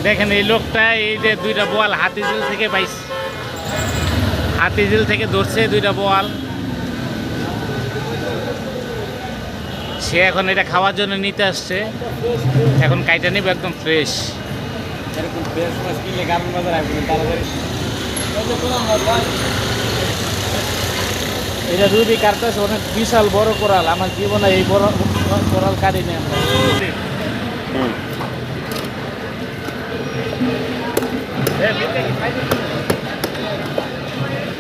দেখেন এই লোকটা এই যে দুইটা বোয়াল হাতিঝিল থেকে পাইছে, হাতিঝিল থেকে ধরছে দুইটা বোয়াল। সে এখন এটা খাওয়ার জন্য নিতে আসছে, এখন কাইটা নিবে একদম ফ্রেশ। এরকম ফ্রেশ মাছ কিনলে গারম বাজার আসবে তাড়াতাড়ি। এটা রুবি কার্তাস অনেক বিশাল বড় কোরাল, আমার জীবনে এই বড় কোরাল কাটিনি আমরা।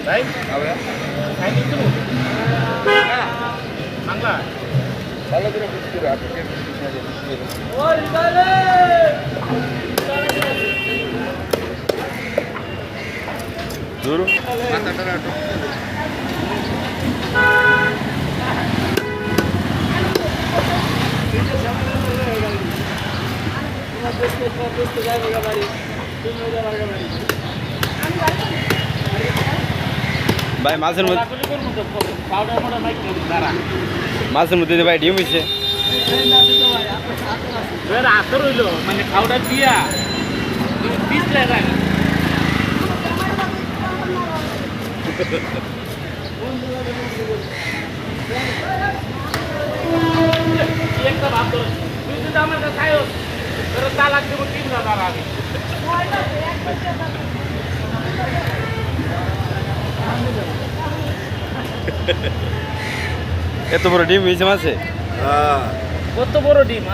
ভাই খাইনি তো বাংলা ভালো করে বুঝতে হবে। দূর মাথাটা রাখো। ভাই মাছের মধ্যে ভাই ডিম হয়েছে আতর হইল মানে খাওয়াটা দিয়া পিস লাগা একটা ভাব ধরে তুই যদি আমার কাছে খাইও তোর তালাক দেবো 3,000 আগে। এত বড় ডিম হয়েছে মাছে। কত বড় ডিম!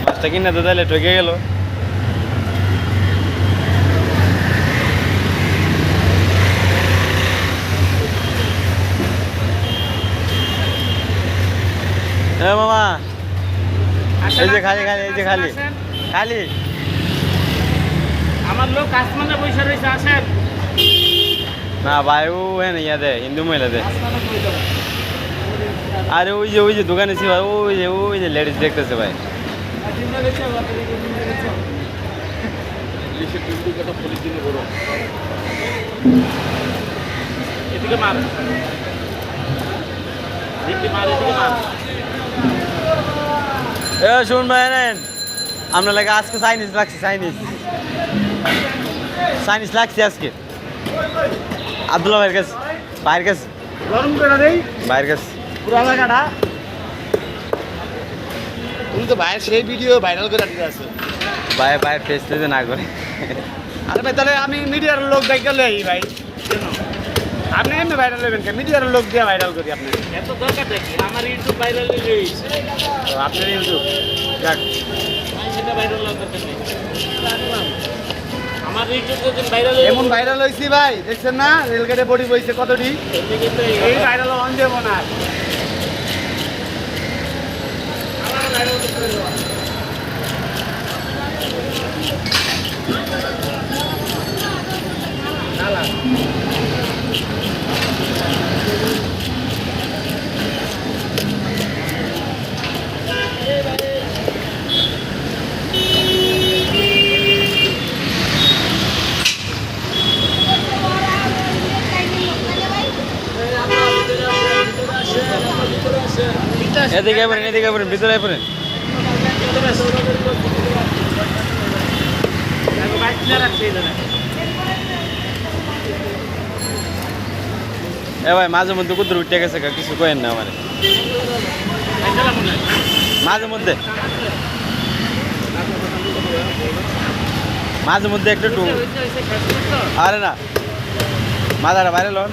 মাছটা কিনে তো তাহলে ঠকে গেল। মামা এই যে খালি খালি এই যে খালি খালি আমার লোক আসমানে বসে রয়েছে, আসেন না ভাই ও হ্যাঁ ইয়া দে হিন্দু মহিলা দে। আরে ওই যে দোকানে ছিল ওই যে লেডিস দেখতেছে ভাই। এদিকে মার, এদিকে মার, এদিকে মার। এ শুন ভাই নেন আপনার লাগে আজকে চাইনিজ লাগছে, চাইনিজ লাগছে আজকে আব্দুল্লাহ ভাইয়ের কাছে, ভাইয়ের কাছে গরম করে দেই ভাইয়ের কাছে। পুরা লাগাটা তুমি তো ভাইয়ের সেই ভিডিও ভাইরাল করে দিতে আছে। ভাইয়ের ফেস দিতে না করে। আরে ভাই তাহলে আমি মিডিয়ার লোক দেখে লই ভাই, আপনি এমনি ভাইরাল হবেন কে? মিডিয়ার লোক দিয়ে ভাইরাল করি আপনি। এত দরকার দেখি আমার ইউটিউব ভাইরাল হয়ে গেছে, তো আপনার ইউটিউব যাক সেটা ভাইরাল করতে নেই। আমার ইউটিউব যদি ভাইরাল এমন ভাইরাল হয়েছি ভাই, দেখছেন না রেলগেটে বডি বইছে কতটি, এই ভাইরাল অন দেবো না। এদিকে পড়েন ভিতরে পড়েন। এ ভাই মাঝে মধ্যে কুদুর উঠে গেছে কিছু কয়েন না আমার মাঝে মধ্যে একটু আরে না মাথাটা বাইরে লোন